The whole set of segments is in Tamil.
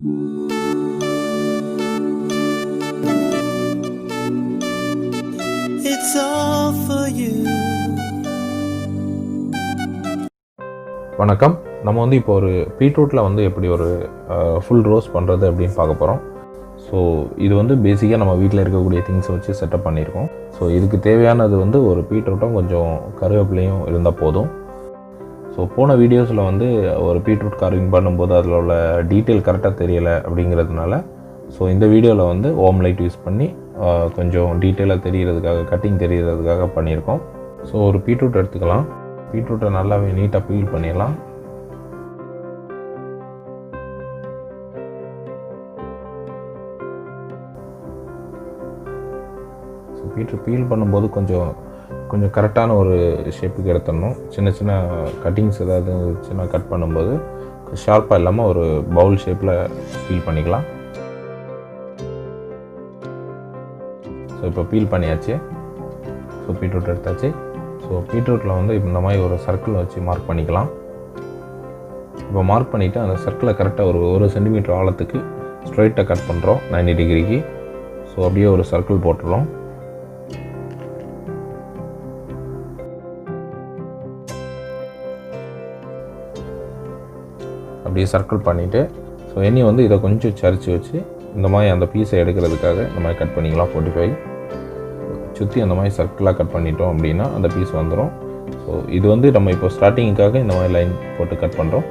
It's all for you. வணக்கம். நம்ம வந்து இப்போ ஒரு பீட்ரூட்டில் வந்து எப்படி ஒரு ஃபுல் ரோஸ்ட் பண்ணுறது அப்படின்னு பார்க்க போகிறோம். ஸோ இது வந்து பேசிக்காக நம்ம வீட்டில் இருக்கக்கூடிய திங்ஸை வச்சு செட்டப் பண்ணியிருக்கோம். ஸோ இதுக்கு தேவையானது வந்து ஒரு பீட்ரூட்டும் கொஞ்சம் கருவேப்பிலையும் இருந்தால் போதும். ஸோ போன வீடியோஸில் வந்து ஒரு பீட்ரூட் கார்விங் பண்ணும்போது அதில் உள்ள டீட்டெயில் கரெக்டாக தெரியலை அப்படிங்கிறதுனால ஸோ இந்த வீடியோவில் வந்து ஓம் லைட் யூஸ் பண்ணி கொஞ்சம் டீட்டெயிலாக தெரிகிறதுக்காக கட்டிங் தெரிகிறதுக்காக பண்ணியிருக்கோம். ஸோ ஒரு பீட்ரூட் எடுத்துக்கலாம். பீட்ரூட்டை நல்லாவே நீட்டாக பீல் பண்ணிடலாம். ஸோ பீட்ரூட் பீல் பண்ணும்போது கொஞ்சம் கரெக்டான ஒரு ஷேப்புக்கு எடுத்துடணும். சின்ன சின்ன கட்டிங்ஸ் ஏதாவது சின்ன கட் பண்ணும்போது ஷார்ப்பாக இல்லாமல் ஒரு பவுல் ஷேப்பில் பீல் பண்ணிக்கலாம். ஸோ இப்போ பீல் பண்ணியாச்சு. ஸோ பீட்ரூட் எடுத்தாச்சு. ஸோ பீட்ரூட்டில் வந்து இப்போ இந்த மாதிரி ஒரு சர்க்கிள் வச்சு மார்க் பண்ணிக்கலாம். இப்போ மார்க் பண்ணிவிட்டு அந்த சர்க்கிளை கரெக்டாக ஒரு சென்டிமீட்டர் ஆழத்துக்கு ஸ்ட்ரைட்டாக கட் பண்ணுறோம் 90 டிகிரிக்கு. ஸோ அப்படியே ஒரு சர்க்கிள் போட்டுடுறோம். அப்படியே சர்க்கிள் பண்ணிவிட்டு ஸோ இனி வந்து இதை கொஞ்சம் சரிச்சு வச்சு இந்த மாதிரி அந்த பீஸை எடுக்கிறதுக்காக இந்த மாதிரி கட் பண்ணிக்கலாம். 45 சுற்றி அந்த மாதிரி சர்க்கிளாக கட் பண்ணிட்டோம் அப்படின்னா அந்த பீஸ் வந்துடும். ஸோ இது வந்து நம்ம இப்போ ஸ்டார்டிங்காக இந்த மாதிரி லைன் போட்டு கட் பண்ணுறோம்.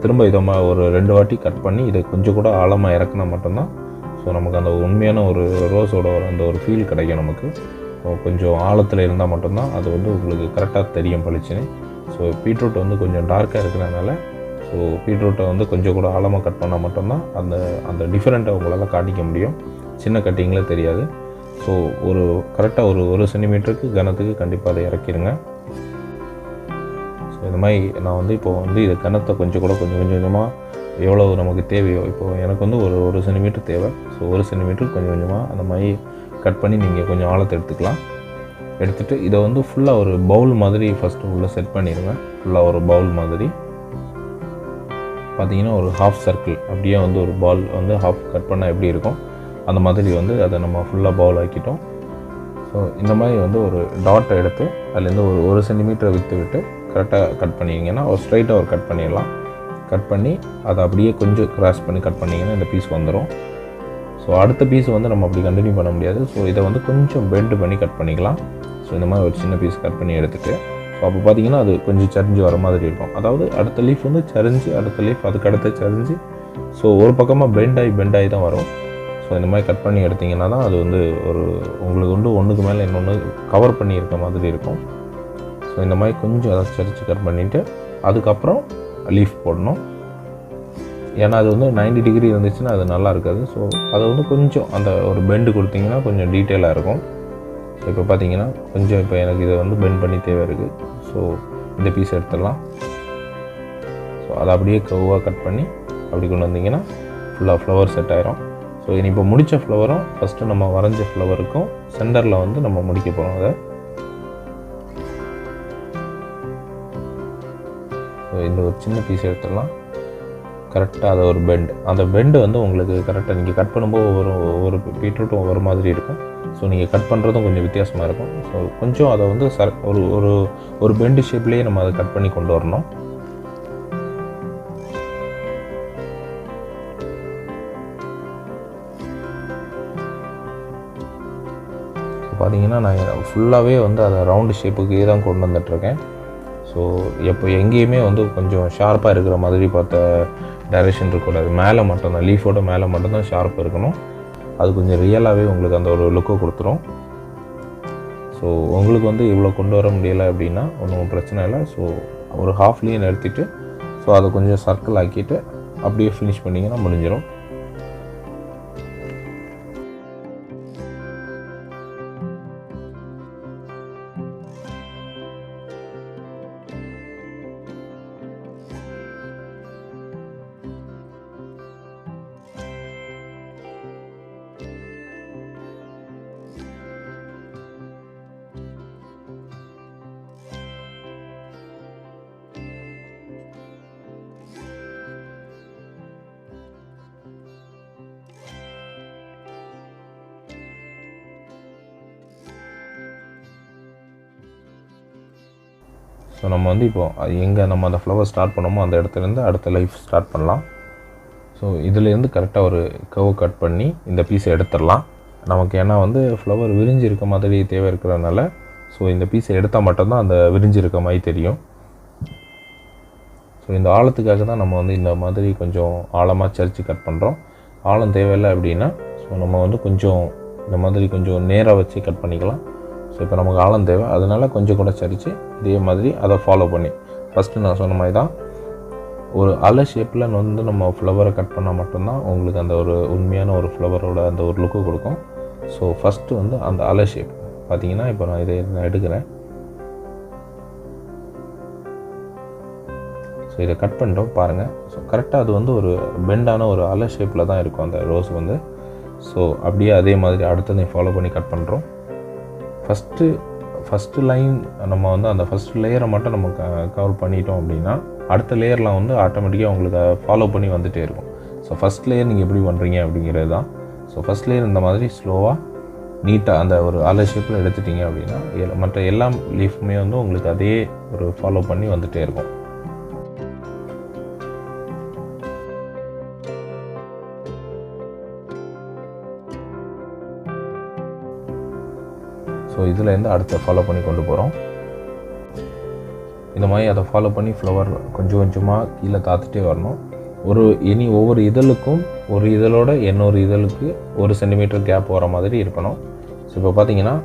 திரும்ப இதை ஒரு 2 வாட்டி கட் பண்ணி இதை கொஞ்சம் கூட ஆழமாக இறக்குனா மட்டும்தான் ஸோ நமக்கு அந்த உண்மையான ஒரு ரோஸோட அந்த ஒரு ஃபீல் கிடைக்கும் நமக்கு. கொஞ்சம் ஆழத்தில் இருந்தால் மட்டும்தான் அது வந்து உங்களுக்கு கரெக்டாக தெரியும் பளிச்சுன்னு. ஸோ பீட்ரூட் வந்து கொஞ்சம் டார்க்காக இருக்கிறதுனால ஸோ பீட்ரூட்டை வந்து கொஞ்சம் கூட ஆழமாக கட் பண்ணால் மட்டும்தான் அந்த டிஃப்ரெண்ட்டை உங்களால் காட்டிக்க முடியும். சின்ன கட்டிங்கில் தெரியாது. ஸோ கரெக்டாக ஒரு சென்டிமீட்டருக்கு கனத்துக்கு கண்டிப்பாக அதை இறக்கிடுங்க. ஸோ இந்த மாதிரி நான் வந்து இப்போது வந்து இது கனத்தை கொஞ்சம் கொஞ்சமாக எவ்வளோ நமக்கு தேவையோ, இப்போது எனக்கு வந்து ஒரு சென்டிமீட்டர் தேவை. ஸோ 1 சென்டிமீட்டர் கொஞ்சமாக அந்த மாதிரி கட் பண்ணி நீங்கள் கொஞ்சம் ஆழத்தை எடுத்துக்கலாம். எடுத்துகிட்டு இதை வந்து ஃபுல்லாக ஒரு பவுல் மாதிரி ஃபஸ்ட்டு உள்ளே செட் பண்ணிடுங்க. ஃபுல்லாக ஒரு பவுல் மாதிரி பார்த்தீங்கன்னா ஒரு ஹாஃப் சர்க்கிள் அப்படியே வந்து ஒரு பால் வந்து ஹாஃப் கட் பண்ணால் எப்படி இருக்கும் அந்த மாதிரி வந்து அதை நம்ம ஃபுல்லாக பவுல் ஆக்கிட்டோம். ஸோ இந்த மாதிரி வந்து ஒரு டாட்டை எடுத்து அதுலேருந்து ஒரு சென்டிமீட்டரை விட்டு கரெக்டாக கட் பண்ணிங்கன்னா ஒரு ஸ்ட்ரைட்டாக ஒரு கட் பண்ணிடலாம். கட் பண்ணி அதை அப்படியே கொஞ்சம் கிராஸ் பண்ணி கட் பண்ணிங்கன்னா இந்த பீஸ் வந்துடும். ஸோ அடுத்த பீஸ் வந்து நம்ம அப்படி கண்டினியூ பண்ண முடியாது. ஸோ இதை வந்து கொஞ்சம் பெண்டு பண்ணி கட் பண்ணிக்கலாம். ஸோ இந்த மாதிரி ஒரு சின்ன பீஸ் கட் பண்ணி எடுத்துகிட்டு ஸோ அப்போ பார்த்தீங்கன்னா அது கொஞ்சம் சரிஞ்சு வர மாதிரி இருக்கும். அதாவது அடுத்த லீஃப் வந்து சரிஞ்சு அடுத்த லீஃப் அதுக்கடுத்து சரிஞ்சு ஸோ ஒரு பக்கமாக பெண்டாகி தான் வரும். ஸோ இந்த மாதிரி கட் பண்ணி எடுத்திங்கன்னா தான் அது வந்து உங்களுக்கு வந்து ஒன்றுக்கு மேலே இன்னொன்று கவர் பண்ணி இருக்க மாதிரி இருக்கும். ஸோ இந்த மாதிரி கொஞ்சம் அதை சரித்து கட் பண்ணிவிட்டு அதுக்கப்புறம் லீஃப் போடணும். ஏன்னா அது வந்து 90 டிகிரி இருந்துச்சுன்னா அது நல்லா இருக்காது. ஸோ அதை வந்து கொஞ்சம் அந்த ஒரு பெண்டு கொடுத்திங்கன்னா கொஞ்சம் டீட்டெயிலாக இருக்கும். ஸோ இப்போ பார்த்தீங்கன்னா கொஞ்சம் இப்போ எனக்கு இதை வந்து பெண்ட் பண்ணி தேவை இருக்குது. ஸோ இந்த பீஸ் எடுத்துடலாம். ஸோ அதை அப்படியே கவ்வாக கட் பண்ணி அப்படி கொண்டு வந்தீங்கன்னா ஃபுல்லாக ஃப்ளவர் செட் ஆயிரும். ஸோ இனி இப்போ முடித்த ஃப்ளவரும் ஃபஸ்ட்டு நம்ம வரைஞ்ச ஃப்ளவருக்கும் சென்டரில் வந்து நம்ம முடிக்க போகிறோம். அதை ஸோ இந்த ஒரு சின்ன பீஸ் எடுத்துடலாம். கரெக்டாக அதை ஒரு அந்த பெண்டு வந்து உங்களுக்கு கரெக்டாக நீங்கள் கட் பண்ணும்போது ஒவ்வொரு பீட்ரூட்டும் ஒவ்வொரு மாதிரி இருக்கும். ஸோ நீங்கள் கட் பண்ணுறதும் கொஞ்சம் வித்தியாசமாக இருக்கும். ஸோ கொஞ்சம் அதை வந்து ஒரு பெண்டு ஷேப்லேயே நம்ம அதை கட் பண்ணி கொண்டு வரணும். பார்த்தீங்கன்னா நான் ஃபுல்லாகவே வந்து அதை ரவுண்டு ஷேப்புக்கே தான் கொண்டு வந்துட்டுருக்கேன். ஸோ எப்போ எங்கேயுமே வந்து கொஞ்சம் ஷார்ப்பாக இருக்கிற மாதிரி பார்த்த டைரெக்ஷன் இருக்கக்கூடாது. மேலே மட்டும்தான் லீஃபோட மேலே மட்டும்தான் ஷார்ப் இருக்கணும். அது கொஞ்சம் ரியலாகவே உங்களுக்கு அந்த ஒரு லுக்கை கொடுத்துரும். ஸோ உங்களுக்கு வந்து இவ்வளோ கொண்டு வர முடியலை அப்படின்னா ஒன்றும் பிரச்சனை இல்லை. ஸோ ஒரு ஹாஃப்லேயே நிறுத்திட்டு ஸோ அதை கொஞ்சம் சர்க்கிள் ஆக்கிட்டு அப்படியே ஃபினிஷ் பண்ணிங்கன்னா முடிஞ்சிடும். ஸோ நம்ம வந்து இப்போது எங்கே நம்ம அந்த ஃப்ளவர் ஸ்டார்ட் பண்ணோமோ அந்த இடத்துலேருந்து அடுத்த லைஃப் ஸ்டார்ட் பண்ணலாம். ஸோ இதுலேருந்து கரெக்டாக ஒரு கர்வ் கட் பண்ணி இந்த பீஸை எடுத்துடலாம். நமக்கு ஏன்னா வந்து ஃப்ளவர் விரிஞ்சு இருக்க மாதிரி தேவை இருக்கிறதுனால ஸோ இந்த பீஸை எடுத்தால் மட்டும்தான் அந்த விரிஞ்சு இருக்க மாதிரி தெரியும். ஸோ இந்த ஆழத்துக்காக தான் நம்ம வந்து இந்த மாதிரி கொஞ்சம் ஆழமாக சரித்து கட் பண்ணுறோம். ஆழம் தேவையில்லை அப்படின்னா ஸோ நம்ம வந்து கொஞ்சம் இந்த மாதிரி கொஞ்சம் நேராக வச்சு கட் பண்ணிக்கலாம். ஸோ இப்போ நமக்கு ஆழம் தேவை, அதனால் கொஞ்சம் கூட சரித்து இதே மாதிரி அதை ஃபாலோ பண்ணி ஃபஸ்ட்டு நான் சொன்ன மாதிரி தான் ஒரு அலை ஷேப்பில் வந்து நம்ம ஃப்ளவரை கட் பண்ணால் மட்டும்தான் உங்களுக்கு அந்த ஒரு உண்மையான ஒரு ஃப்ளவரோட அந்த ஒரு லுக்கு கொடுக்கும். ஸோ ஃபஸ்ட்டு வந்து அந்த அலை ஷேப் பார்த்தீங்கன்னா இப்போ நான் இதை எடுக்கிறேன். ஸோ இதை கட் பண்ணிட்டோம் பாருங்கள். ஸோ கரெக்டாக அது வந்து ஒரு பெண்டான ஒரு அலை ஷேப்பில் தான் இருக்கும் அந்த ரோஸ் வந்து. ஸோ அப்படியே அதே மாதிரி அடுத்ததையும் ஃபாலோ பண்ணி கட் பண்ணுறோம். ஃபஸ்ட்டு லைன் நம்ம வந்து அந்த ஃபஸ்ட்டு லேயரை மட்டும் நம்ம கவர் பண்ணிட்டோம் அப்படின்னா அடுத்த லேயர்லாம் வந்து ஆட்டோமேட்டிக்காக உங்களுக்கு ஃபாலோ பண்ணி வந்துகிட்டே இருக்கும். ஸோ ஃபஸ்ட் லேயர் நீங்கள் எப்படி பண்ணுறீங்க அப்படிங்கிறது தான். ஸோ ஃபஸ்ட் லேயர் இந்த மாதிரி ஸ்லோவாக நீட்டாக அந்த ஒரு அலை ஷேப்பில் எடுத்துட்டிங்க அப்படின்னா மற்ற எல்லா லீஃபுமே வந்து உங்களுக்கு அதே ஒரு ஃபாலோ பண்ணி வந்துகிட்டே இருக்கும். ஸோ இதுலேருந்து அடுத்த ஃபாலோ பண்ணி கொண்டு போகிறோம். இந்த மாதிரி அதை ஃபாலோ பண்ணி ஃப்ளவர் கொஞ்சம் கொஞ்சமாக கீழே தாத்துட்டே வரணும். ஒவ்வொரு இதழுக்கும் ஒரு இதழோட இன்னொரு இதழுக்கு 1 சென்டிமீட்டர் கேப் வர மாதிரி இருக்கணும். ஸோ இப்போ பார்த்தீங்கன்னா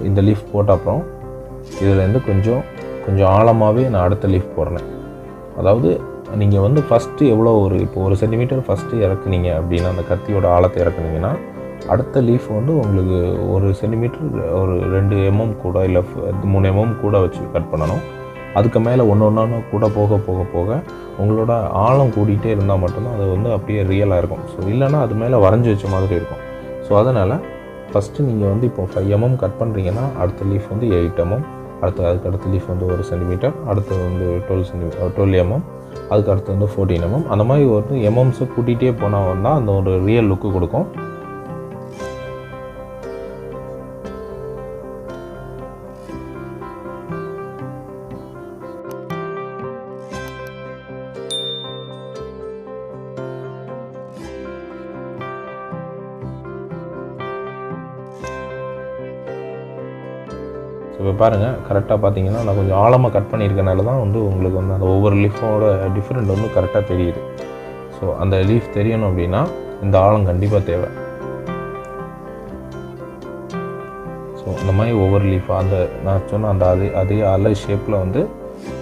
இந்த லீஃப் போட்ட அப்புறம் இதுலேருந்து கொஞ்சம் ஆழமாகவே நான் அடுத்த லீஃப் போடுறேன். அதாவது நீங்கள் வந்து ஃபஸ்ட்டு எவ்வளோ இப்போ 1 சென்டிமீட்டர் ஃபஸ்ட்டு இறக்குனீங்க அப்படின்னா அந்த கத்தியோட ஆழத்தை இறக்குனீங்கன்னா அடுத்த லீஃப் வந்து உங்களுக்கு 1 சென்டிமீட்டர் ஒரு 2 mm கூட இல்லை 3 mm கூட வச்சு கட் பண்ணணும். அதுக்கு மேலே ஒன்று கூட போக போக போக உங்களோட ஆழம் கூட்டிகிட்டே இருந்தால் மட்டும்தான் அது வந்து அப்படியே ரியலாக இருக்கும். ஸோ இல்லைனா அது மேலே வரைஞ்சி வச்ச மாதிரி இருக்கும். ஸோ அதனால் ஃபஸ்ட்டு நீங்கள் வந்து இப்போ 5 mm கட் பண்ணுறீங்கன்னா அடுத்த லீஃப் வந்து 8 mm, அதுக்கு அடுத்த லீஃப் வந்து 1 சென்டிமீட்டர், அடுத்து வந்து 12 mm, அதுக்கு அடுத்து வந்து 14 mm. அந்த மாதிரி ஒரு எம்எம்ஸை கூட்டிகிட்டே போனால் தான் அந்த ஒரு ரியல் லுக்கு கொடுக்கும். இப்போ பாருங்கள் கரெக்டாக பார்த்தீங்கன்னா நான் கொஞ்சம் ஆழமாக கட் பண்ணியிருக்கனால தான் வந்து உங்களுக்கு வந்து அந்த ஒவ்வொரு லீஃபோட டிஃப்ரெண்ட் வந்து கரெக்டாக தெரியுது. ஸோ அந்த லீஃப் தெரியணும் அப்படின்னா இந்த ஆழம் கண்டிப்பாக தேவை. ஸோ இந்த மாதிரி ஒவ்வொரு லீஃபாக அந்த நான் சொன்ன அந்த அதே அலை ஷேப்பில் வந்து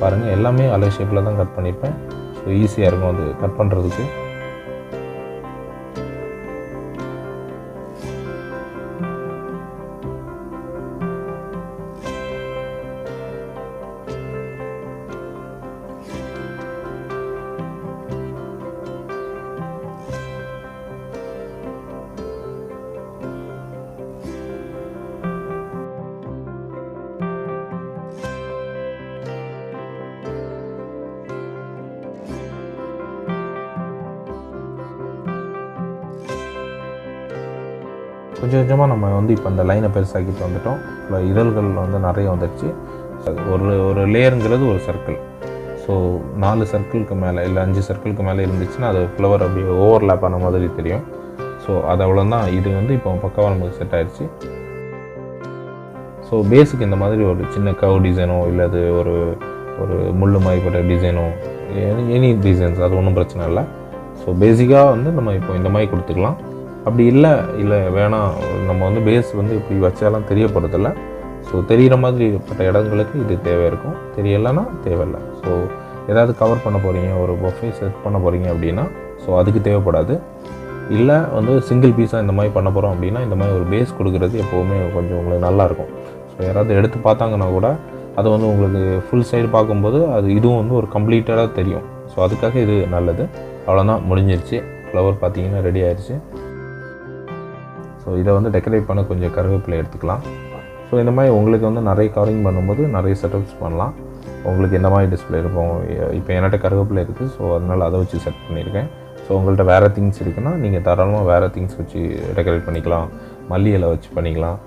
பாருங்கள் எல்லாமே அலை ஷேப்பில் தான் கட் பண்ணியிருப்பேன். ஸோ ஈஸியாக இருக்கும் அது கட் பண்ணுறதுக்கு. கொஞ்சம் கொஞ்சமாக நம்ம வந்து இப்போ அந்த லைனை பெருசாக்கிட்டு வந்துட்டோம். இப்போ இதழ்கள் வந்து நிறைய வந்துடுச்சு. ஒரு லேயருங்கிறது ஒரு சர்க்கிள். ஸோ 4 சர்க்கிளுக்கு மேலே இல்லை 5 சர்க்கிளுக்கு மேலே இருந்துச்சுன்னா அது ஃப்ளவர் அப்படியே ஓவர்லேப் ஆன மாதிரி தெரியும். ஸோ அது அவ்வளோதான். இது வந்து இப்போ பக்காவாக நமக்கு செட் ஆகிடுச்சு. ஸோ பேஸுக்கு இந்த மாதிரி ஒரு சின்ன கவ் டிசைனோ இல்லை அது ஒரு முள்ளு மாதிரிப்பட்ட டிசைனோ எனி டிசைன்ஸ் அது ஒன்றும் பிரச்சனை இல்லை. ஸோ பேசிக்காக வந்து நம்ம இப்போ இந்த மாதிரி கொடுத்துக்கலாம். அப்படி இல்லை வேணாம் நம்ம வந்து பேஸ் வந்து இப்படி வச்சாலாம் தெரியப்படுறதில்ல. ஸோ தெரிகிற மாதிரி பட்ட இடங்களுக்கு இது தேவை இருக்கும், தெரியலைன்னா தேவையில்லை. ஸோ ஏதாவது கவர் பண்ண போகிறீங்க, ஒரு பொஃபே செட் பண்ண போகிறீங்க அப்படின்னா ஸோ அதுக்கு தேவைப்படாது. இல்லை வந்து சிங்கிள் பீஸாக இந்த மாதிரி பண்ண போகிறோம் அப்படின்னா இந்த மாதிரி ஒரு பேஸ் கொடுக்குறது எப்போவுமே கொஞ்சம் உங்களுக்கு நல்லாயிருக்கும். ஸோ யாராவது எடுத்து பார்த்தாங்கன்னா கூட அது வந்து உங்களுக்கு ஃபுல் சைடு பார்க்கும்போது இதுவும் வந்து ஒரு கம்ப்ளீட்டடாக தெரியும். ஸோ அதுக்காக இது நல்லது. அவ்வளோதான், முடிஞ்சிருச்சு. ஃப்ளவர் பார்த்தீங்கன்னா ரெடி ஆயிடுச்சு. ஸோ இதை வந்து டெக்கரேட் பண்ண கொஞ்சம் கருவேப்பிலை எடுத்துக்கலாம். ஸோ இந்த மாதிரி உங்களுக்கு வந்து நிறைய கவரிங் பண்ணும்போது நிறைய செட்டப்ஸ் பண்ணலாம். உங்களுக்கு எந்த மாதிரி டிஸ்பிளே இருக்கும். இப்போ என்கிட்ட கருவேப்பிலை இருக்குது, ஸோ அதனால் அதை வச்சு செட் பண்ணியிருக்கேன். ஸோ உங்கள்கிட்ட வேறு திங்ஸ் இருக்குன்னா நீங்கள் தாராளமாக வேறு திங்ஸ் வச்சு டெக்கரேட் பண்ணிக்கலாம். மல்லி இலை வச்சு பண்ணிக்கலாம்.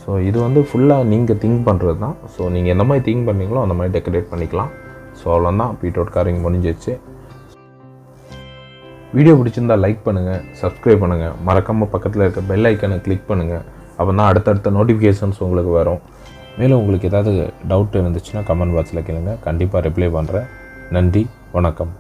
ஸோ ஸோ இது வந்து ஃபுல்லாக நீங்கள் திங்க் பண்ணுறது தான். ஸோ நீங்கள் எந்த மாதிரி திங்க் பண்ணீங்களோ அந்த மாதிரி டெக்கரேட் பண்ணிக்கலாம். ஸோ அவ்வளோதான், பீட்ரூட் கார்விங் முடிஞ்சிச்சு. வீடியோ பிடிச்சிருந்தா லைக் பண்ணுங்கள், சப்ஸ்கிரைப் பண்ணுங்கள், மறக்காமல் பக்கத்தில் இருக்க பெல் ஐக்கனை கிளிக் பண்ணுங்கள். அப்போ தான் அடுத்தடுத்த நோட்டிஃபிகேஷன்ஸ் உங்களுக்கு வரும். மேலும் உங்களுக்கு ஏதாவது டவுட் இருந்துச்சுன்னா கமெண்ட் பாக்ஸில் கேளுங்க, கண்டிப்பாக ரிப்ளை பண்ணுறேன். நன்றி, வணக்கம்.